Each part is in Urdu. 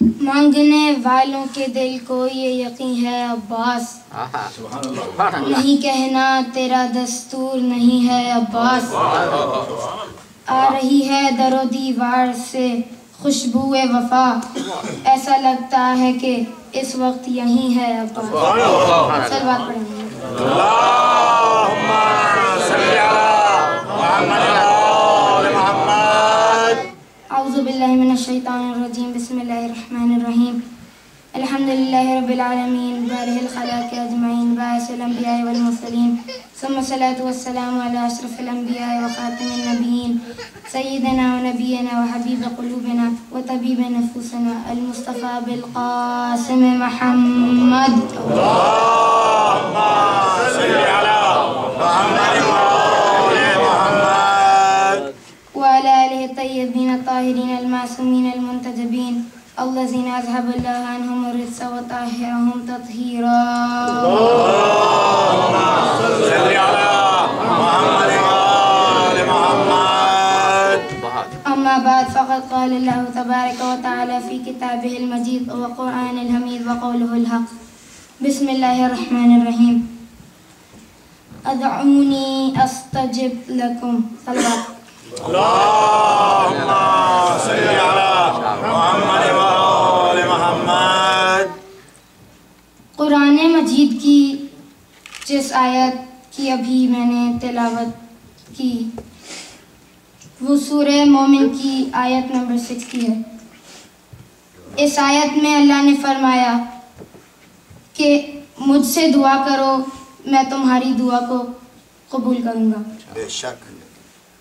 مانگنے والوں کے دل کو یہ یقین ہے عباس، نہیں کہنا تیرا دستور نہیں ہے عباس، آ رہی ہے در و دیوار سے خوشبو وفا، ایسا لگتا ہے کہ اس وقت یہی ہے عباس۔ صلوات پڑھیں گے۔ اللہم صلی علی محمد وآل محمد۔ اعوذ باللہ من الشیطان الرجیم، بسم اللہ الرحمن الرحیم، الحمدللہ رب العالمین، بارئ الخلائق اجمعین، باعث الانبیاء والمرسلین، ثم الصلاة والسلام علی اشرف الانبیاء وخاتم النبیین، سیدنا و نبینا و حبیب قلوبنا و طبیب نفوسنا المصطفیٰ بالقاسم محمد۔ اللہم صلی علی محمد وآل محمد وعلى آله الطيبين الطاهرين المعصومين المنتجبين الذين أذهب الله عنهم الرجس وطهرهم تطهيرا۔ اللہم صلی علی محمد وآل محمد۔ أما بعد فقد قال الله تبارك وتعالى في كتابه المجيد وقرآن الحميد وقوله الحق، بسم الله الرحمن الرحيم، ادعوني أستجب لكم۔ صلوات۔ اللہم صلی علی محمد وآل محمد۔ قرآن مجید کی جس آیت کی ابھی میں نے تلاوت کی وہ سورہ مومن کی آیت نمبر 60 ہے۔ اس آیت میں اللہ نے فرمایا کہ مجھ سے دعا کرو، میں تمہاری دعا کو قبول کروں گا۔ بے شک۔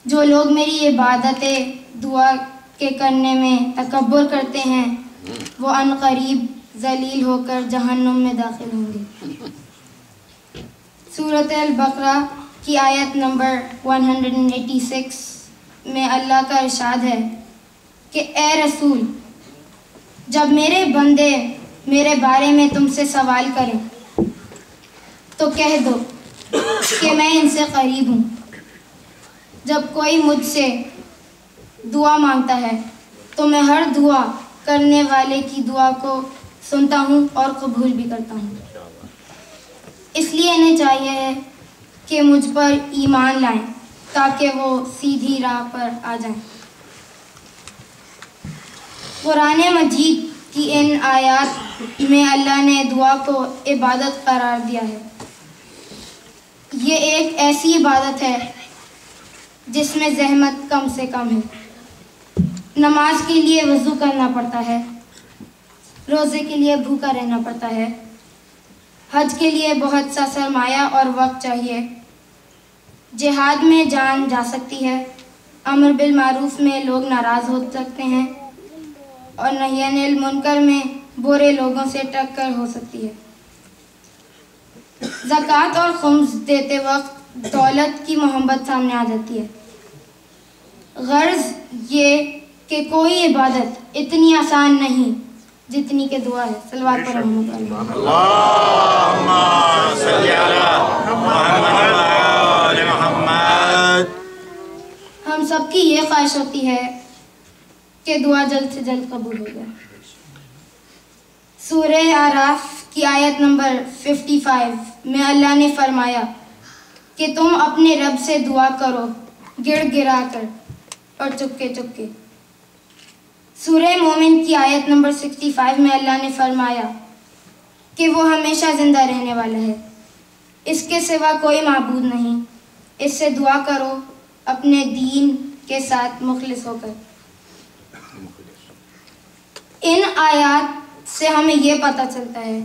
جو لوگ میری عبادت دعا کے کرنے میں تکبر کرتے ہیں وہ عن قریب ذلیل ہو کر جہنم میں داخل ہوں گے۔ سورۃ البقرہ کی آیت نمبر 186 میں اللہ کا ارشاد ہے کہ اے رسول، جب میرے بندے میرے بارے میں تم سے سوال کریں تو کہہ دو کہ میں ان سے قریب ہوں۔ جب کوئی مجھ سے دعا مانگتا ہے تو میں ہر دعا کرنے والے کی دعا کو سنتا ہوں اور قبول بھی کرتا ہوں۔ اس لیے انہیں چاہیے ہے کہ مجھ پر ایمان لائیں تاکہ وہ سیدھی راہ پر آ جائیں۔ قرآن مجید کی ان آیات میں اللہ نے دعا کو عبادت قرار دیا ہے۔ یہ ایک ایسی عبادت ہے جس میں زحمت کم سے کم ہے۔ نماز کے لیے وضو کرنا پڑتا ہے، روزے کے لیے بھوکا رہنا پڑتا ہے، حج کے لیے بہت سا سرمایہ اور وقت چاہیے، جہاد میں جان جا سکتی ہے، امر بالمعروف میں لوگ ناراض ہو سکتے ہیں اور نہی عن المنکر میں برے لوگوں سے ٹکر ہو سکتی ہے۔ زکوٰۃ اور خمس دیتے وقت دولت کی محبت سامنے آ جاتی ہے۔ غرض یہ کہ کوئی عبادت اتنی آسان نہیں جتنی کہ دعا ہے۔ صلوات پر محمد اللہ۔ اللہم صلی علی محمد وآل محمد۔ ہم سب کی یہ خواہش ہوتی ہے کہ دعا جلد سے جلد قبول ہو جائے۔ سورہ اعراف کی آیت نمبر 55 میں اللہ نے فرمایا کہ تم اپنے رب سے دعا کرو گڑ گڑا کر اور چپکے چپکے۔ سورہ مومن کی آیت نمبر 65 میں اللہ نے فرمایا کہ وہ ہمیشہ زندہ رہنے والا ہے، اس کے سوا کوئی معبود نہیں، اس سے دعا کرو اپنے دین کے ساتھ مخلص ہو کر۔ ان آیات سے ہمیں یہ پتہ چلتا ہے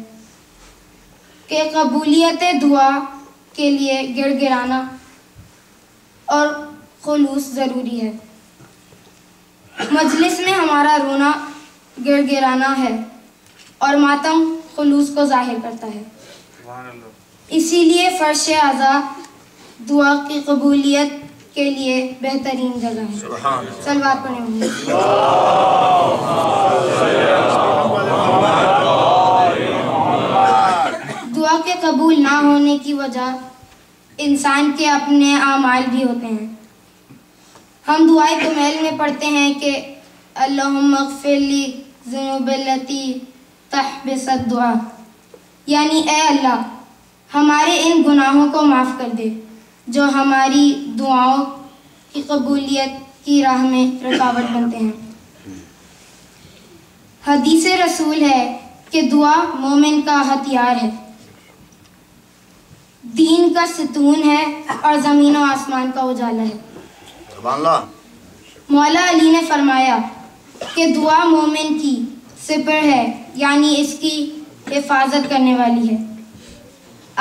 کہ قبولیت دعا کے لیے گڑ گڑانا اور خلوص ضروری ہے۔ مجلس میں ہمارا رونا گڑ گڑانا ہے اور ماتم خلوص کو ظاہر کرتا ہے۔ اسی لیے فرش اعضاء دعا کی قبولیت کے لیے بہترین جگہ ہے۔ صلوات پڑھیں گے۔ دعا کے قبول نہ ہونے کی وجہ انسان کے اپنے اعمال بھی ہوتے ہیں۔ ہم دعائے کمیل میں پڑھتے ہیں کہ اللہم اغفر لی ذنوب التی تحبس الدعا، یعنی اے اللہ ہمارے ان گناہوں کو معاف کر دے جو ہماری دعاؤں کی قبولیت کی راہ میں رکاوٹ بنتے ہیں۔ حدیث رسول ہے کہ دعا مومن کا ہتھیار ہے، دین کا ستون ہے اور زمین و آسمان کا اجالا ہے۔ سبحان اللہ۔ مولا علی نے فرمایا کہ دعا مومن کی سپر ہے، یعنی اس کی حفاظت کرنے والی ہے۔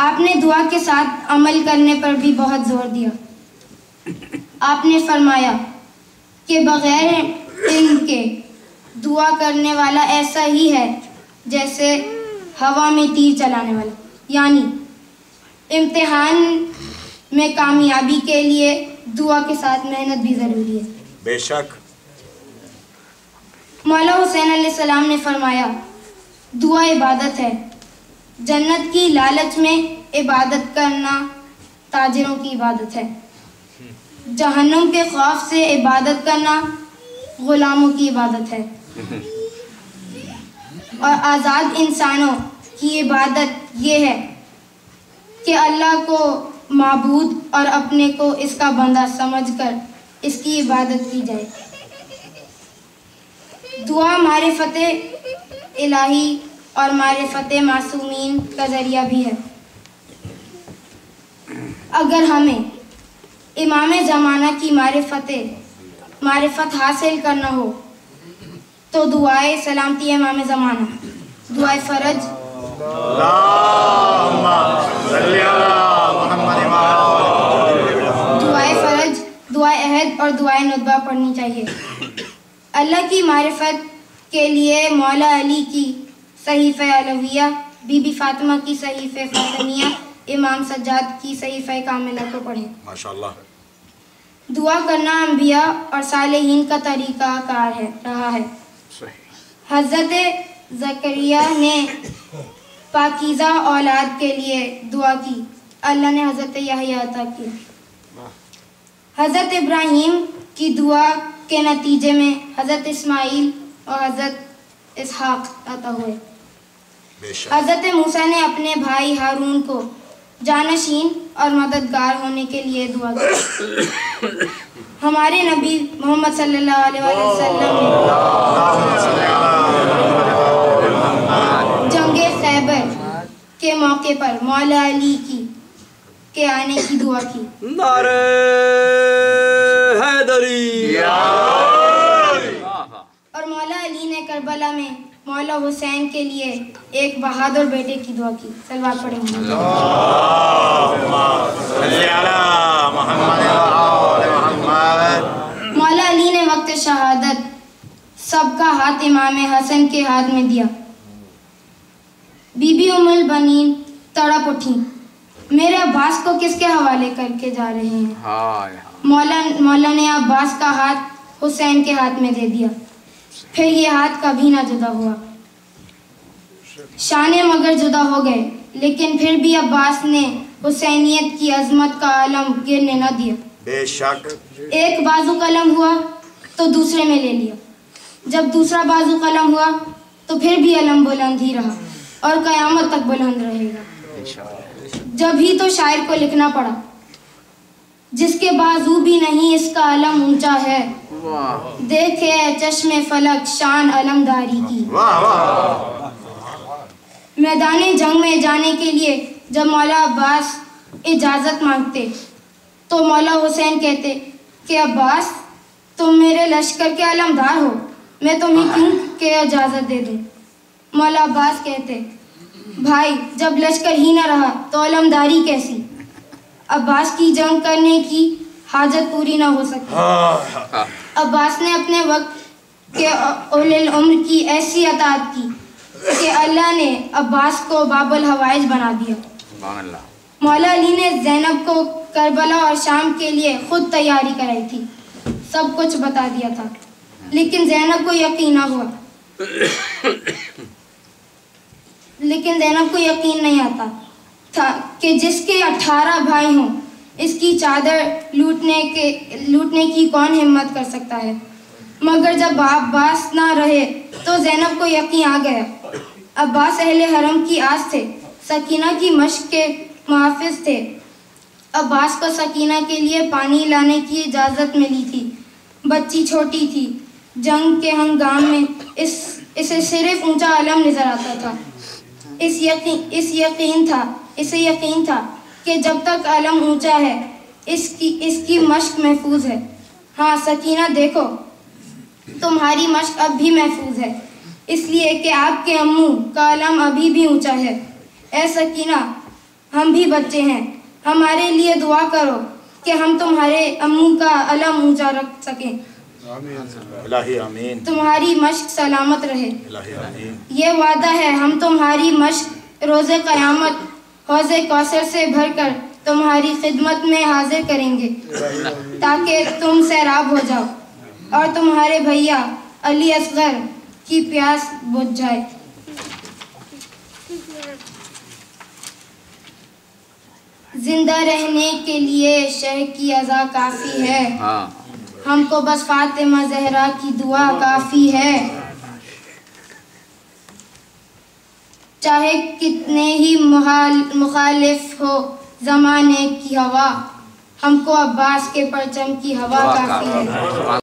آپ نے دعا کے ساتھ عمل کرنے پر بھی بہت زور دیا۔ آپ نے فرمایا کہ بغیر علم کے دعا کرنے والا ایسا ہی ہے جیسے ہوا میں تیر چلانے والا، یعنی امتحان میں کامیابی کے لیے دعا کے ساتھ محنت بھی ضروری ہے۔ بے شک۔ مولا حسین علیہ السلام نے فرمایا دعا عبادت ہے، جنت کی لالچ میں عبادت کرنا تاجروں کی عبادت ہے، جہنم کے خوف سے عبادت کرنا غلاموں کی عبادت ہے، اور آزاد انسانوں کی عبادت یہ ہے کہ اللہ کو معبود اور اپنے کو اس کا بندہ سمجھ کر اس کی عبادت کی جائے۔ دعا معرفت الہی اور معرفت معصومین کا ذریعہ بھی ہے۔ اگر ہمیں امام زمانہ کی معرفت حاصل کرنا ہو تو دعائے سلامتی امام زمانہ، دعائے فرج، دعائے عہد اور دعائے ندبہ پڑھنی چاہیے۔ اللہ کی معرفت کے لیے مولا علی کی صحیفہ علویہ، بی بی فاطمہ کی صحیفہ فاطمیہ، امام سجاد کی صحیفہ کاملہ کو پڑھیں۔ ماشاءاللہ۔ دعا کرنا انبیاء اور صالحین کا طریقہ کار رہا ہے۔ حضرت زکریا نے پاکیزہ اولاد کے لیے دعا کی، اللہ نے حضرت یحییٰ عطا کیا۔ حضرت ابراہیم کی دعا کے نتیجے میں حضرت اسماعیل اور حضرت اسحاق عطا ہوئے۔ حضرت موسیٰ نے اپنے بھائی ہارون کو جانشین اور مددگار ہونے کے لیے دعا کی۔ ہمارے نبی محمد صلی اللہ علیہ وسلم نے جنگ خیبر کے موقع پر مولا علی کے آنے کی دعا کی۔ نعرہ حیدری۔ اور مولا علی نے کربلا میں مولا حسین کے لیے ایک بہادر بیٹے کی دعا کی۔ صلوات پڑھیں گے۔ مولا علی نے وقت شہادت سب کا ہاتھ امام حسن کے ہاتھ میں دیا۔ بی بی ام البنین تڑپ اٹھی، میرے عباس کو کس کے حوالے کر کے جا رہے ہیں؟ مولا نے عباس کا ہاتھ حسین کے ہاتھ میں دے دیا، پھر یہ ہاتھ کبھی نہ جدا ہوا۔ شانے مگر جدا ہو گئے، لیکن پھر بھی عباس نے حسینیت کی عظمت کا علم گرنے نہ دیا۔ بے شک۔ ایک بازو قلم ہوا تو دوسرے میں لے لیا، جب دوسرا بازو قلم ہوا تو پھر بھی علم بلند ہی رہا اور قیامت تک بلند رہے گا۔ جب ہی تو شاعر کو لکھنا پڑا، جس کے بازو بھی نہیں اس کا علم اونچا ہے، دیکھے چشم فلک شان علمداری کی۔ میدان جنگ میں جانے کے لیے جب مولا عباس اجازت مانگتے تو مولا حسین کہتے کہ عباس تم میرے لشکر کے علمدار ہو، میں تمہیں کیوں کہ اجازت دے دوں؟ مولا عباس کہتے بھائی جب لشکر ہی نہ رہا تو علمداری کیسی؟ عباس کی جنگ کرنے کی حاجت پوری نہ ہو سکی۔ عباس نے اپنے وقت کے اولی العمر کی ایسی اطاعت کی کہ اللہ نے عباس کو باب الحوائج بنا دیا۔ مولا علی نے زینب کو کربلا اور شام کے لیے خود تیاری کرائی تھی، سب کچھ بتا دیا تھا، لیکن زینب کو یقین نہ ہوا، لیکن زینب کو یقین نہیں آتا تھا کہ جس کے 18 بھائی ہوں اس کی چادر لوٹنے کی کون ہمت کر سکتا ہے۔ مگر جب عباس نہ رہے تو زینب کو یقین آ گیا۔ عباس اہل حرم کی آس تھے، سکینہ کی مشق کے محافظ تھے۔ عباس کو سکینہ کے لیے پانی لانے کی اجازت ملی تھی۔ بچی چھوٹی تھی، جنگ کے ہنگام میں اسے صرف اونچا علم نظر آتا تھا۔ اسے یقین تھا کہ جب تک علم اونچا ہے اس کی مشق محفوظ ہے۔ ہاں سکینہ دیکھو، تمہاری مشق اب بھی محفوظ ہے، اس لیے کہ آپ کے امو کا علم ابھی بھی اونچا ہے۔ اے سکینہ، ہم بھی بچے ہیں، ہمارے لیے دعا کرو کہ ہم تمہارے امو کا علم اونچا رکھ سکیں۔ الہی آمین۔ تمہاری مشق سلامت رہے۔ الہی آمین۔ یہ وعدہ ہے ہم تمہاری مشق روز قیامت حوض کوثر سے بھر کر تمہاری خدمت میں حاضر کریں گے تاکہ تم سیراب ہو جاؤ اور تمہارے بھیا علی اصغر کی پیاس بجھ جائے۔ زندہ رہنے کے لیے شہ کی اذا کافی ہے، ہم کو بس فاطمہ زہرا کی دعا کافی ہے۔ چاہے کتنے ہی مخالف ہو زمانے کی ہوا، ہم کو عباس کے پرچم کی ہوا کافی ہے۔